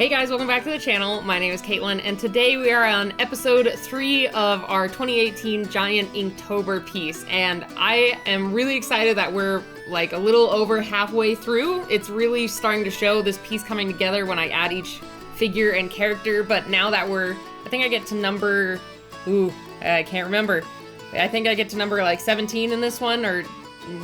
Hey guys, welcome back to the channel. My name is Katelyn, and today we are on episode 3 of our 2018 Giant Inktober piece, and I am really excited that we're like a little over halfway through. It's really starting to show this piece coming together when I add each figure and character, but now that I think I get to number, I can't remember. I think I get to number like 17 in this one, or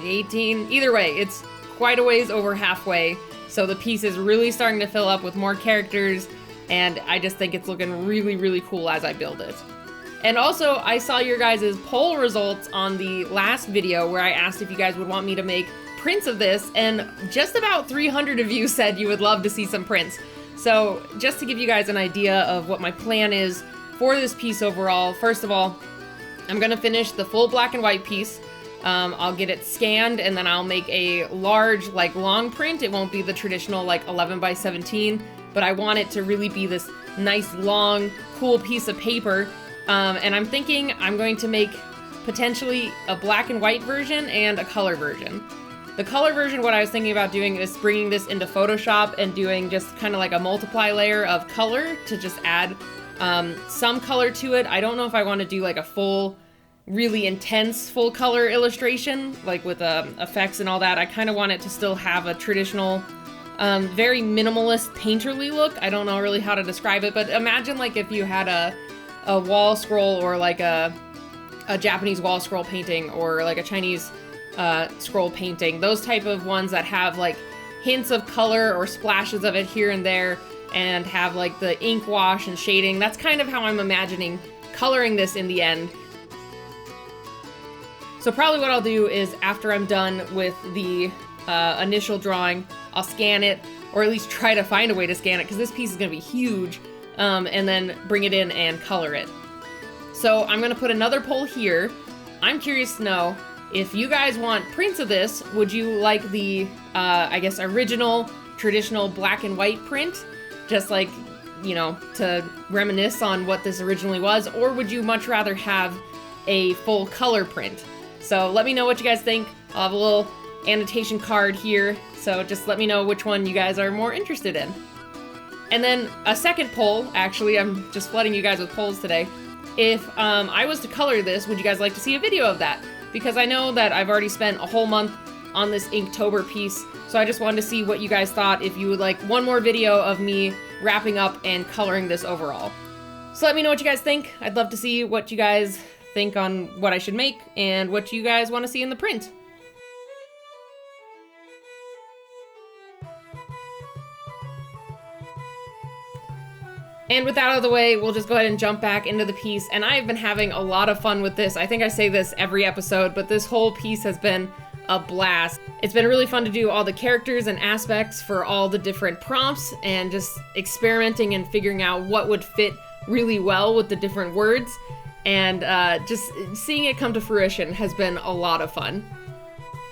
18. Either way, it's quite a ways over halfway. So the piece is really starting to fill up with more characters, and I just think it's looking really, really cool as I build it. And also, I saw your guys' poll results on the last video where I asked if you guys would want me to make prints of this, and just about 300 of you said you would love to see some prints. So just to give you guys an idea of what my plan is for this piece overall, first of all, I'm gonna finish the full black and white piece. I'll get it scanned, and then I'll make a large, like, long print. It won't be the traditional, like, 11 by 17, but I want it to really be this nice, long, cool piece of paper. And I'm thinking I'm going to make potentially a black and white version and a color version. The color version, what I was thinking about doing is bringing this into Photoshop and doing just kind of like a multiply layer of color to just add some color to it. I don't know if I want to do like a full, really intense full color illustration, like with effects and all that. I kind of want it to still have a traditional, very minimalist painterly look. I don't know really how to describe it, but imagine like if you had a wall scroll, or like a Japanese wall scroll painting, or like a Chinese scroll painting, those type of ones that have like hints of color or splashes of it here and there, and have like the ink wash and shading. That's kind of how I'm imagining coloring this in the end. So probably what I'll do is, after I'm done with the initial drawing, I'll scan it, or at least try to find a way to scan it, because this piece is going to be huge, and then bring it in and color it. So I'm going to put another poll here. I'm curious to know, if you guys want prints of this, would you like the, I guess, original, traditional black and white print, just like, you know, to reminisce on what this originally was, or would you much rather have a full color print? So let me know what you guys think. I'll have a little annotation card here, so just let me know which one you guys are more interested in. And then a second poll, actually, I'm just flooding you guys with polls today. If I was to color this, would you guys like to see a video of that? Because I know that I've already spent a whole month on this Inktober piece, so I just wanted to see what you guys thought, if you would like one more video of me wrapping up and coloring this overall. So let me know what you guys think. I'd love to see what you guys think on what I should make and what you guys want to see in the print. And with that out of the way, we'll just go ahead and jump back into the piece. And I've been having a lot of fun with this. I think I say this every episode, but this whole piece has been a blast. It's been really fun to do all the characters and aspects for all the different prompts, and just experimenting and figuring out what would fit really well with the different words. And just seeing it come to fruition has been a lot of fun.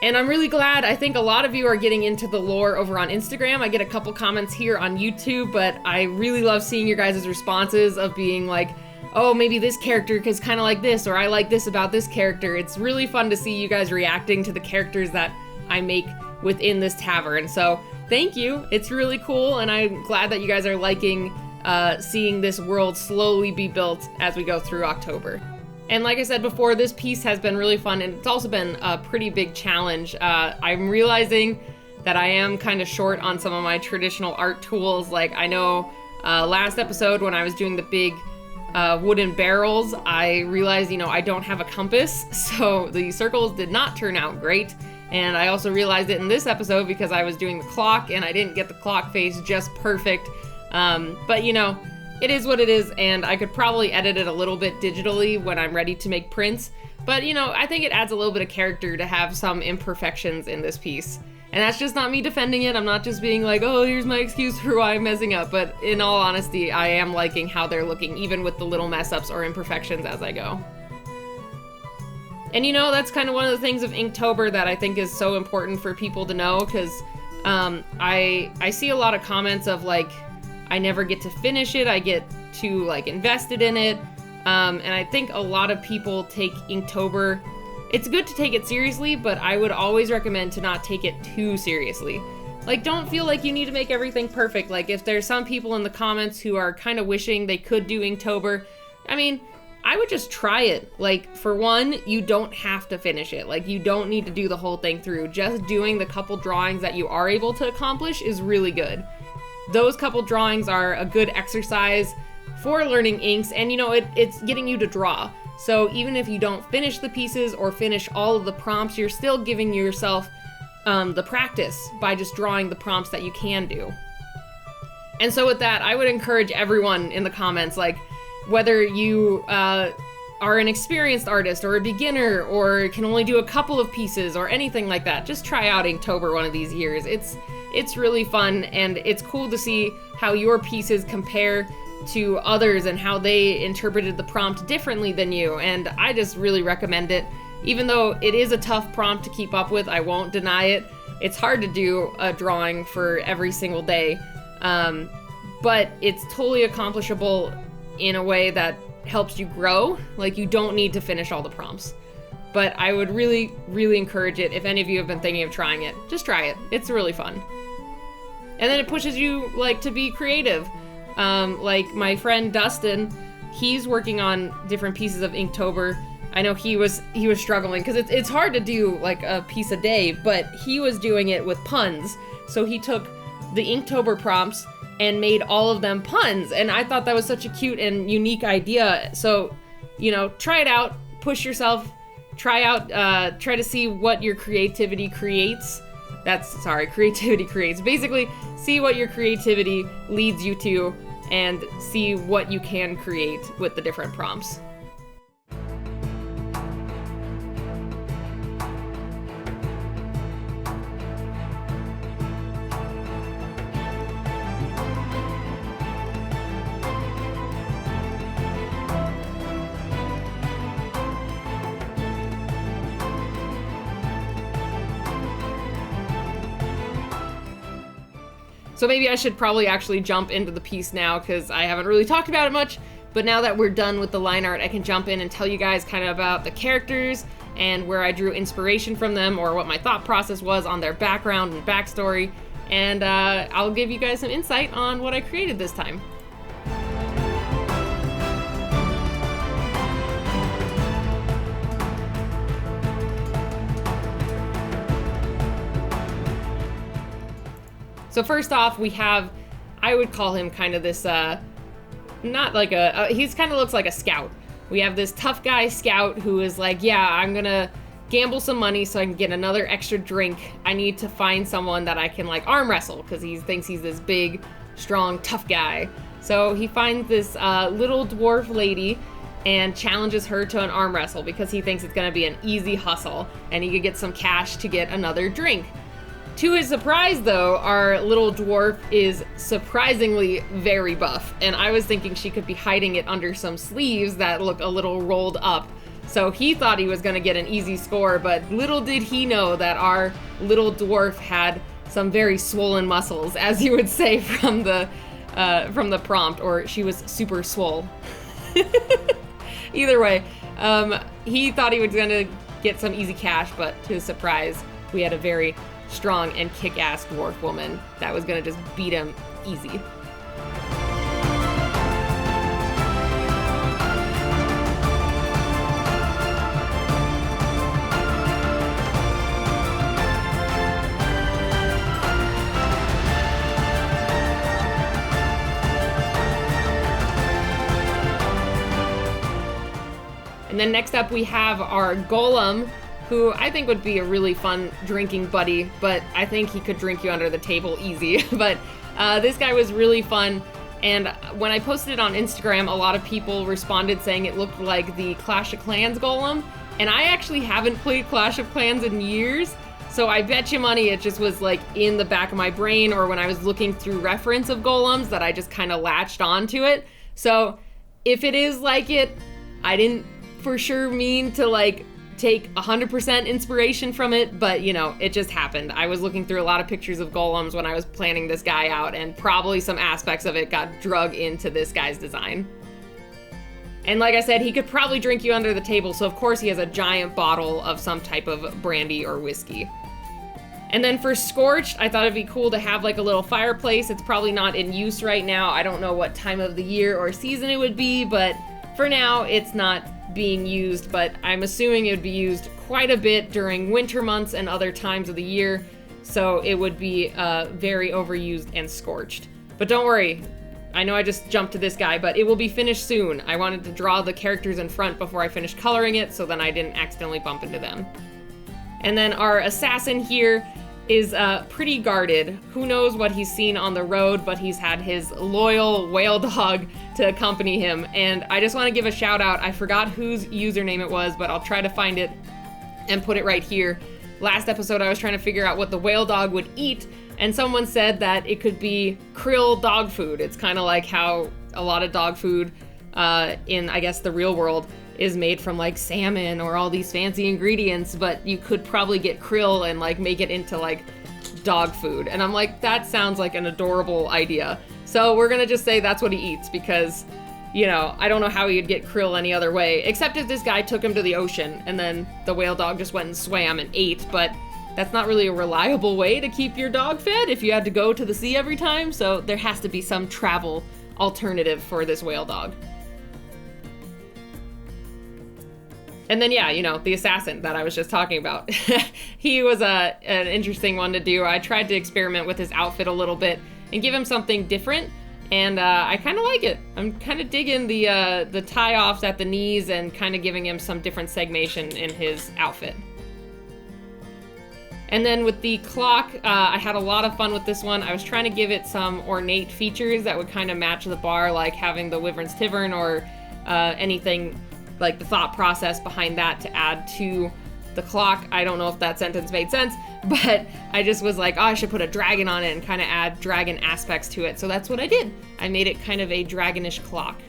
And I'm really glad. I think a lot of you are getting into the lore over on Instagram. I get a couple comments here on YouTube, but I really love seeing your guys' responses of being like, oh, maybe this character is kind of like this, or I like this about this character. It's really fun to see you guys reacting to the characters that I make within this tavern. So thank you. It's really cool, and I'm glad that you guys are liking seeing this world slowly be built as we go through October. And like I said before, this piece has been really fun, and it's also been a pretty big challenge. I'm realizing that I am kind of short on some of my traditional art tools. Like, I know last episode when I was doing the big wooden barrels, I realized, you know, I don't have a compass, so the circles did not turn out great. And I also realized it in this episode because I was doing the clock and I didn't get the clock face just perfect. But you know, it is what it is, and I could probably edit it a little bit digitally when I'm ready to make prints. But you know, I think it adds a little bit of character to have some imperfections in this piece. And that's just not me defending it. I'm not just being like, oh, here's my excuse for why I'm messing up. But in all honesty, I am liking how they're looking, even with the little mess ups or imperfections as I go. And you know, that's kind of one of the things of Inktober that I think is so important for people to know, because I see a lot of comments of like, I never get to finish it, I get too like invested in it, and I think a lot of people take Inktober, it's good to take it seriously, but I would always recommend to not take it too seriously. Like, don't feel like you need to make everything perfect. Like, if there's some people in the comments who are kind of wishing they could do Inktober, I mean, I would just try it. Like, for one, you don't have to finish it. Like, you don't need to do the whole thing through. Just doing the couple drawings that you are able to accomplish is really good. Those couple drawings are a good exercise for learning inks, and you know, it's getting you to draw. So even if you don't finish the pieces or finish all of the prompts, you're still giving yourself the practice by just drawing the prompts that you can do. And so with that, I would encourage everyone in the comments, like, whether you are an experienced artist or a beginner or can only do a couple of pieces or anything like that, just try out Inktober one of these years. It's really fun, and it's cool to see how your pieces compare to others and how they interpreted the prompt differently than you, and I just really recommend it. Even though it is a tough prompt to keep up with, I won't deny it. It's hard to do a drawing for every single day, but it's totally accomplishable in a way that helps you grow. Like, you don't need to finish all the prompts. But I would really, really encourage it. If any of you have been thinking of trying it, just try it. It's really fun. And then it pushes you, like, to be creative. Like my friend Dustin, he's working on different pieces of Inktober. I know he was struggling because it's hard to do like a piece a day, but he was doing it with puns. So he took the Inktober prompts and made all of them puns, and I thought that was such a cute and unique idea. So, you know, try it out, push yourself, try to see what your creativity creates. Creativity creates. Basically, see what your creativity leads you to and see what you can create with the different prompts. So maybe I should probably actually jump into the piece now, because I haven't really talked about it much, but now that we're done with the line art, I can jump in and tell you guys kind of about the characters and where I drew inspiration from them, or what my thought process was on their background and backstory, and I'll give you guys some insight on what I created this time. So first off, we have, I would call him kind of this, not like he's kind of looks like a scout. We have this tough guy scout who is like, yeah, I'm gonna gamble some money so I can get another extra drink. I need to find someone that I can like arm wrestle, because he thinks he's this big, strong, tough guy. So he finds this little dwarf lady and challenges her to an arm wrestle because he thinks it's gonna be an easy hustle and he could get some cash to get another drink. To his surprise, though, our little dwarf is surprisingly very buff, and I was thinking she could be hiding it under some sleeves that look a little rolled up. So he thought he was going to get an easy score, but little did he know that our little dwarf had some very swollen muscles, as you would say from the prompt, or she was super swole. Either way, he thought he was going to get some easy cash, but to his surprise, we had a very strong and kick-ass dwarf woman that was gonna just beat him easy. And then next up we have our golem, who I think would be a really fun drinking buddy, but I think he could drink you under the table easy. But this guy was really fun, and when I posted it on Instagram, a lot of people responded saying it looked like the Clash of Clans golem, and I actually haven't played Clash of Clans in years, so I bet you money it just was like in the back of my brain, or when I was looking through reference of golems that I just kind of latched onto it. So if it is like it, I didn't for sure mean to like take 100% inspiration from it, but you know, it just happened. I was looking through a lot of pictures of golems when I was planning this guy out, and probably some aspects of it got drug into this guy's design. And like I said, he could probably drink you under the table, so of course he has a giant bottle of some type of brandy or whiskey. And then for Scorched, I thought it'd be cool to have like a little fireplace. It's probably not in use right now. I don't know what time of the year or season it would be, but for now it's not being used, but I'm assuming it would be used quite a bit during winter months and other times of the year, so it would be very overused and scorched. But don't worry, I know I just jumped to this guy, but it will be finished soon. I wanted to draw the characters in front before I finished coloring it, so then I didn't accidentally bump into them. And then our assassin here is pretty guarded. Who knows what he's seen on the road, but he's had his loyal whale dog to accompany him. And I just want to give a shout out. I forgot whose username it was, but I'll try to find it and put it right here. Last episode, I was trying to figure out what the whale dog would eat, and someone said that it could be krill dog food. It's kind of like how a lot of dog food in, I guess, the real world is made from like salmon or all these fancy ingredients, but you could probably get krill and like make it into like dog food. And I'm like, that sounds like an adorable idea. So we're gonna just say that's what he eats, because, you know, I don't know how he'd get krill any other way, except if this guy took him to the ocean and then the whale dog just went and swam and ate, but that's not really a reliable way to keep your dog fed if you had to go to the sea every time. So there has to be some travel alternative for this whale dog. And then, yeah, you know, the assassin that I was just talking about. He was an interesting one to do. I tried to experiment with his outfit a little bit and give him something different, and I kind of like it. I'm kind of digging the tie-offs at the knees and kind of giving him some different segmentation in his outfit. And then with the clock, I had a lot of fun with this one. I was trying to give it some ornate features that would kind of match the bar, like having the Wyvern's Tivern or anything like the thought process behind that to add to the clock. I don't know if that sentence made sense, but I just was like, oh, I should put a dragon on it and kind of add dragon aspects to it. So that's what I did. I made it kind of a dragonish clock.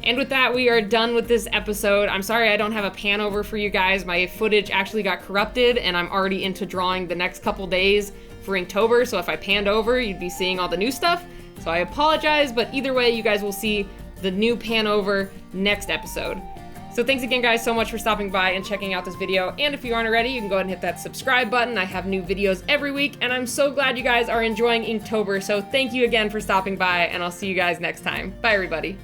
And with that, we are done with this episode. I'm sorry I don't have a pan over for you guys. My footage actually got corrupted, and I'm already into drawing the next couple days for Inktober. So if I panned over, you'd be seeing all the new stuff. So I apologize, but either way, you guys will see the new pan over next episode. So thanks again, guys, so much for stopping by and checking out this video. And if you aren't already, you can go ahead and hit that subscribe button. I have new videos every week, and I'm so glad you guys are enjoying Inktober. So thank you again for stopping by, and I'll see you guys next time. Bye, everybody.